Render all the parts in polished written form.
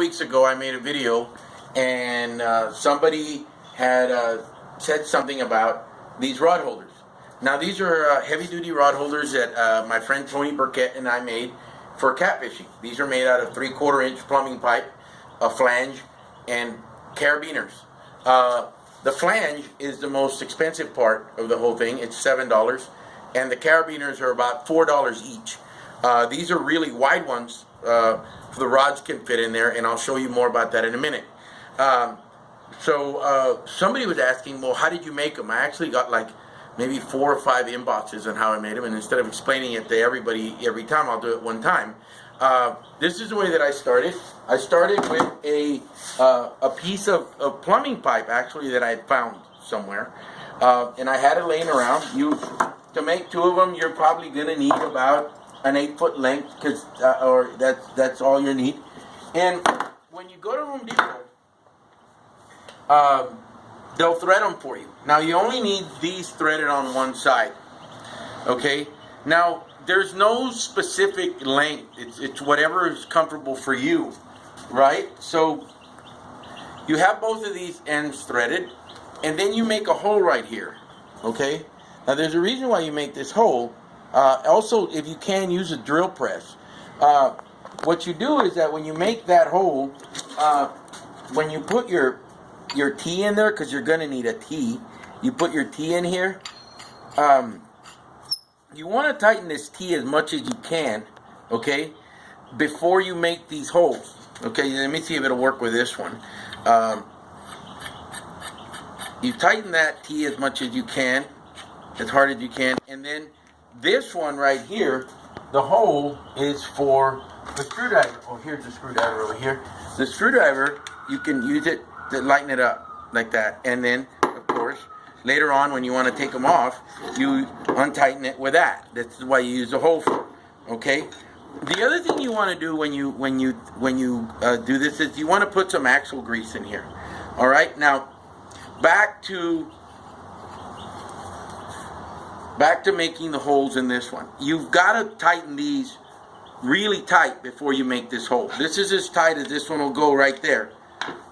weeks ago I made a video, and somebody had said something about these rod holders. Now these are heavy-duty rod holders that my friend Tony Burkett and I made for catfishing. These are made out of 3/4 inch plumbing pipe, a flange, and carabiners. The flange is the most expensive part of the whole thing. It's $7, and the carabiners are about $4 each. These are really wide ones. The rods can fit in there, and I'll show you more about that in a minute. So somebody was asking, well, how did you make them? I actually got like maybe 4 or 5 inboxes on how I made them, and instead of explaining it to everybody every time, I'll do it one time. This is the way that I started. I started with a piece of plumbing pipe, actually, that I had found somewhere, and I had it laying around. To make 2 of them, you're probably going to need about an 8-foot length, or that's all you need. And when you go to Home Depot, they'll thread them for you. Now you only need these threaded on one side. Okay. Now there's no specific length. It's whatever is comfortable for you, right? So you have both of these ends threaded, and then you make a hole right here. Okay. Now there's a reason why you make this hole. Also, if you can, use a drill press. What you do is that when you make that hole, when you put your T in there, because you're going to need a T, you put your T in here. You want to tighten this T as much as you can, okay, before you make these holes. Okay, let me see if it'll work with this one. You tighten that T as much as you can, as hard as you can, and then this one right here, the hole is for the screwdriver. Oh, here's the screwdriver over here. The screwdriver, you can use it to lighten it up like that, and then of course later on when you want to take them off, you untighten it with that. That's why you use the hole for. Okay. The other thing you want to do when you do this is you want to put some axle grease in here. All right. Now back to making the holes in this one. You've got to tighten these really tight before you make this hole. This is as tight as this one will go right there.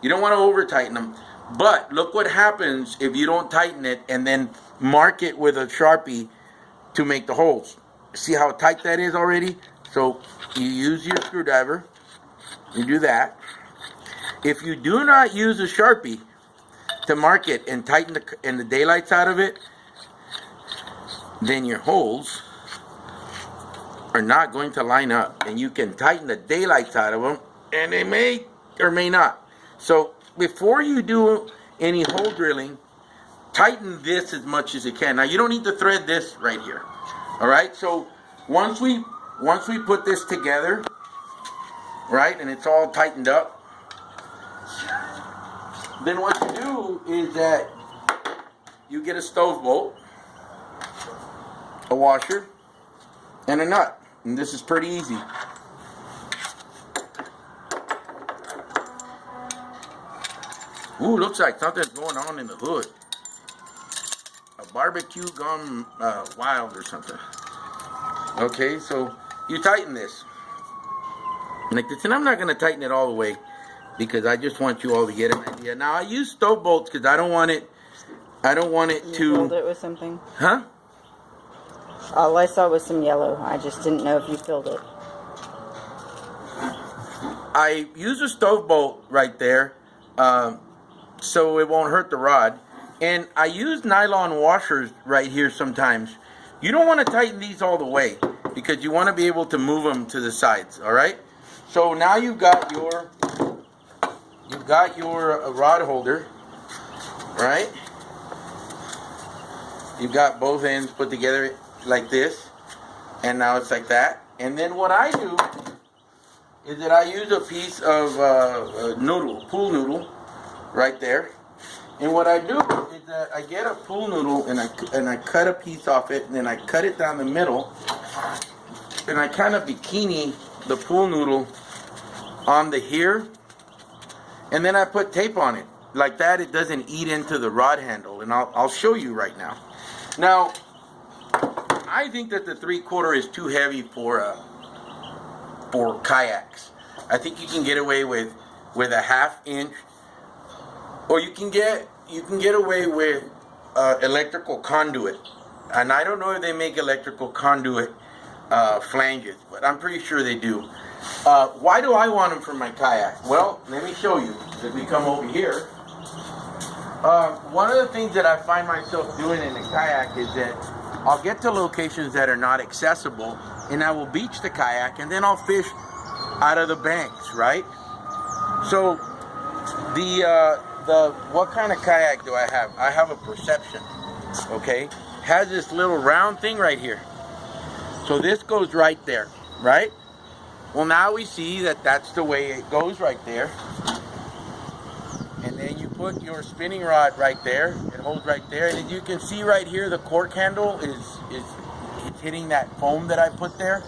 You don't want to over tighten them. But look what happens if you don't tighten it and then mark it with a Sharpie to make the holes. See how tight that is already? So you use your screwdriver. You do that. If you do not use a Sharpie to mark it and tighten the daylights out of it, then your holes are not going to line up, and you can tighten the daylights out of them, and they may or may not. So before you do any hole drilling, tighten this as much as you can. Now you don't need to thread this right here. All right. So once we put this together, right, and it's all tightened up, then what you do is that you get a stove bolt, a washer, and a nut. And this is pretty easy. Ooh, looks like something's going on in the hood. A barbecue gone wild or something. Okay, so you tighten this like this, and I'm not going to tighten it all the way because I just want you all to get an idea. Now I use stove bolts because I don't want it. You filled it with something? Huh? All I saw was some yellow. I just didn't know if you filled it. I use a stove bolt right there. So it won't hurt the rod. And I use nylon washers right here sometimes. You don't want to tighten these all the way because you want to be able to move them to the sides, all right? So now you've got your rod holder, right? You've got both ends put together like this, and now it's like that. And then what I do is that I use a piece of pool noodle, right there. And what I do is that I get a pool noodle and I cut a piece off it, and then I cut it down the middle, and I kind of bikini the pool noodle on the here, and then I put tape on it like that. It doesn't eat into the rod handle, and I'll show you right now. Now I think that the 3/4 is too heavy for kayaks. I think you can get away with with a 1/2 inch, or you can get away with electrical conduit. And I don't know if they make electrical conduit flanges, but I'm pretty sure they do. Why do I want them for my kayak? Well, let me show you. If we come over here, one of the things that I find myself doing in the kayak is that I'll get to locations that are not accessible, and I will beach the kayak, and then I'll fish out of the banks, right? So what kind of kayak do I have? I have a Perception, okay? Has this little round thing right here. So this goes right there, right? Well, now we see that that's the way it goes right there. And then you put your spinning rod right there. It holds right there. And as you can see right here, the cork handle is hitting that foam that I put there.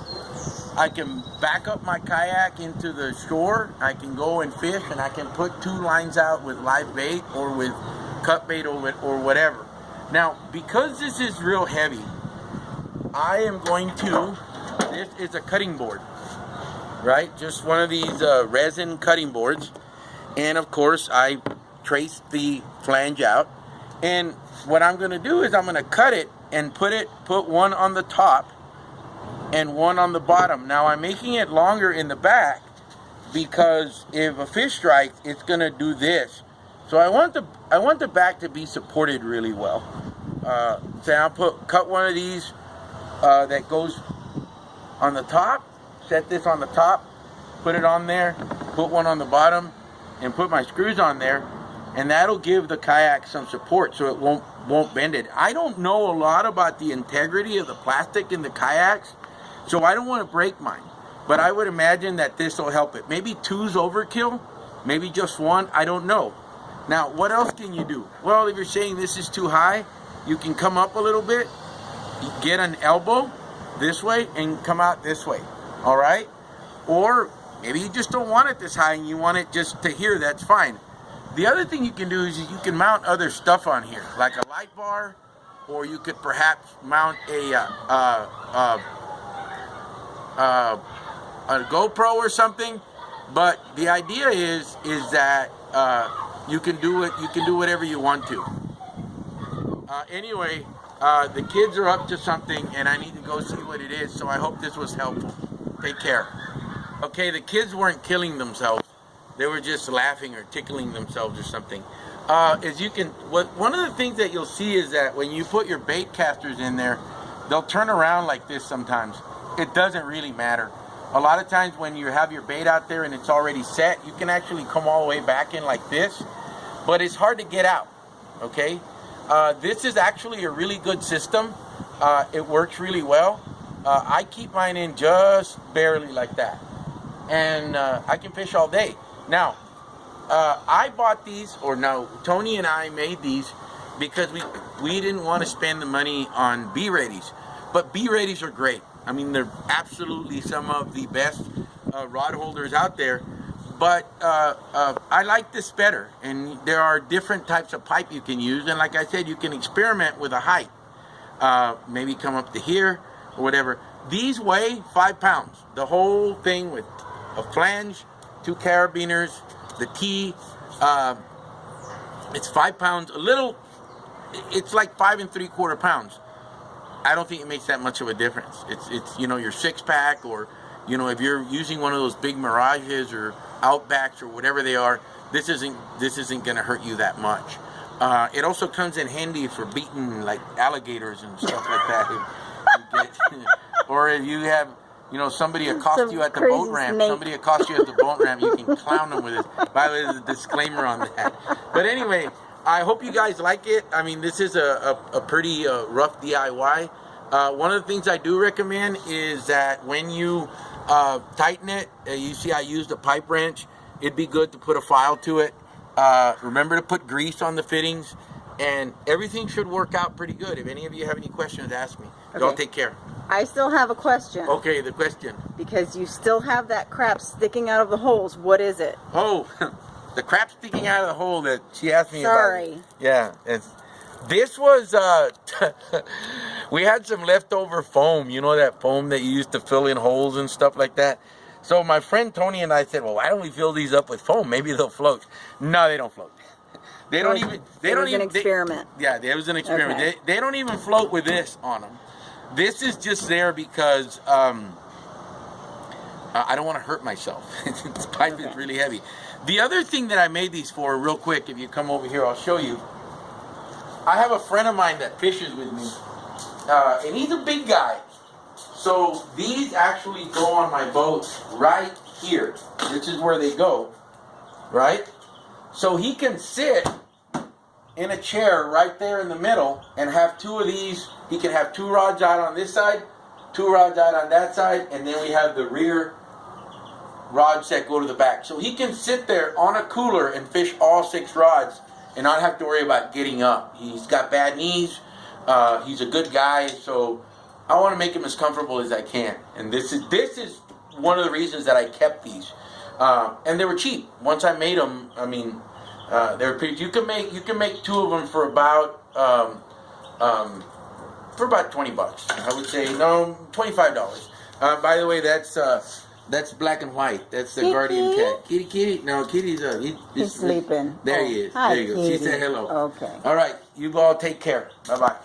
I can back up my kayak into the shore. I can go and fish, and I can put 2 lines out with live bait or with cut bait or whatever. Now, because this is real heavy, I am going to, this is a cutting board, right? Just one of these resin cutting boards. And of course, I traced the flange out. And what I'm going to do is I'm going to cut it and put one on the top and one on the bottom. Now I'm making it longer in the back because if a fish strikes, it's going to do this. So I want the back to be supported really well. So I'll cut one of these that goes on the top. Set this on the top, put it on there, put one on the bottom, and put my screws on there, and that'll give the kayak some support so it won't bend it. I don't know a lot about the integrity of the plastic in the kayaks, so I don't want to break mine. But I would imagine that this will help it. Maybe 2's overkill, maybe just 1, I don't know. Now, what else can you do? Well, if you're saying this is too high, you can come up a little bit, get an elbow this way, and come out this way, all right? Or maybe you just don't want it this high and you want it just to here, that's fine. The other thing you can do is you can mount other stuff on here, like a light bar, or you could perhaps mount a GoPro or something. But the idea is that you can do it. You can do whatever you want to. Anyway, the kids are up to something, and I need to go see what it is. So I hope this was helpful. Take care. Okay, the kids weren't killing themselves. They were just laughing or tickling themselves or something. As you can, one of the things that you'll see is that when you put your bait casters in there, they'll turn around like this sometimes. It doesn't really matter. A lot of times when you have your bait out there and it's already set, you can actually come all the way back in like this, but it's hard to get out, okay? This is actually a really good system. It works really well. I keep mine in just barely like that. And I can fish all day. Now, I bought these, or no, Tony and I made these because we didn't want to spend the money on B-Readies. But B-Readies are great. I mean, they're absolutely some of the best rod holders out there. But I like this better. And there are different types of pipe you can use. And like I said, you can experiment with a height. Maybe come up to here or whatever. These weigh 5 pounds. The whole thing with a flange, 2 carabiners, the T, it's 5 pounds. A little, it's like 5 3/4 pounds. I don't think it makes that much of a difference. It's you know, your 6-pack, or you know, if you're using one of those big Mirages or Outbacks or whatever they are, this isn't going to hurt you that much. It also comes in handy for beating like alligators and stuff like that. Or if you have, you know, somebody accosts you at the boat ramp. Somebody accosts you at the boat ramp. You can clown them with it. By the way, there's a disclaimer on that. But anyway, I hope you guys like it. I mean, this is a pretty rough DIY. One of the things I do recommend is that when you tighten it, you see I used a pipe wrench. It'd be good to put a file to it. Remember to put grease on the fittings, and everything should work out pretty good. If any of you have any questions, ask me. Okay. Y'all take care. I still have a question. Okay, the question. Because you still have that crap sticking out of the holes. What is it? Oh, the crap sticking out of the hole that she asked me about. Sorry. Yeah, this was, we had some leftover foam. You know that foam that you used to fill in holes and stuff like that? So my friend Tony and I said, well, why don't we fill these up with foam? Maybe they'll float. No, they don't float. They don't even. They don't even. It was an experiment. Yeah, it was an experiment. Okay. They don't even float with this on them. This is just there because I don't want to hurt myself. This pipe is really heavy. The other thing that I made these for, real quick, if you come over here, I'll show you. I have a friend of mine that fishes with me, and he's a big guy. So these actually go on my boat right here. This is where they go, right? So he can sit in a chair right there in the middle and have two of these. He can have 2 rods out on this side, 2 rods out on that side, and then we have the rear rods that go to the back. So he can sit there on a cooler and fish all 6 rods and not have to worry about getting up. He's got bad knees. He's a good guy, so I want to make him as comfortable as I can. And this is one of the reasons that I kept these. And they were cheap. Once I made them, I mean, they were pretty. You can make 2 of them for about $20. I would say no, $25. By the way, that's black and white. That's the guardian cat. Kitty. No, Kitty's He's sleeping. There he is. Hi, there you go. She Kitty. said hello. Okay. All right, you all take care. Bye bye.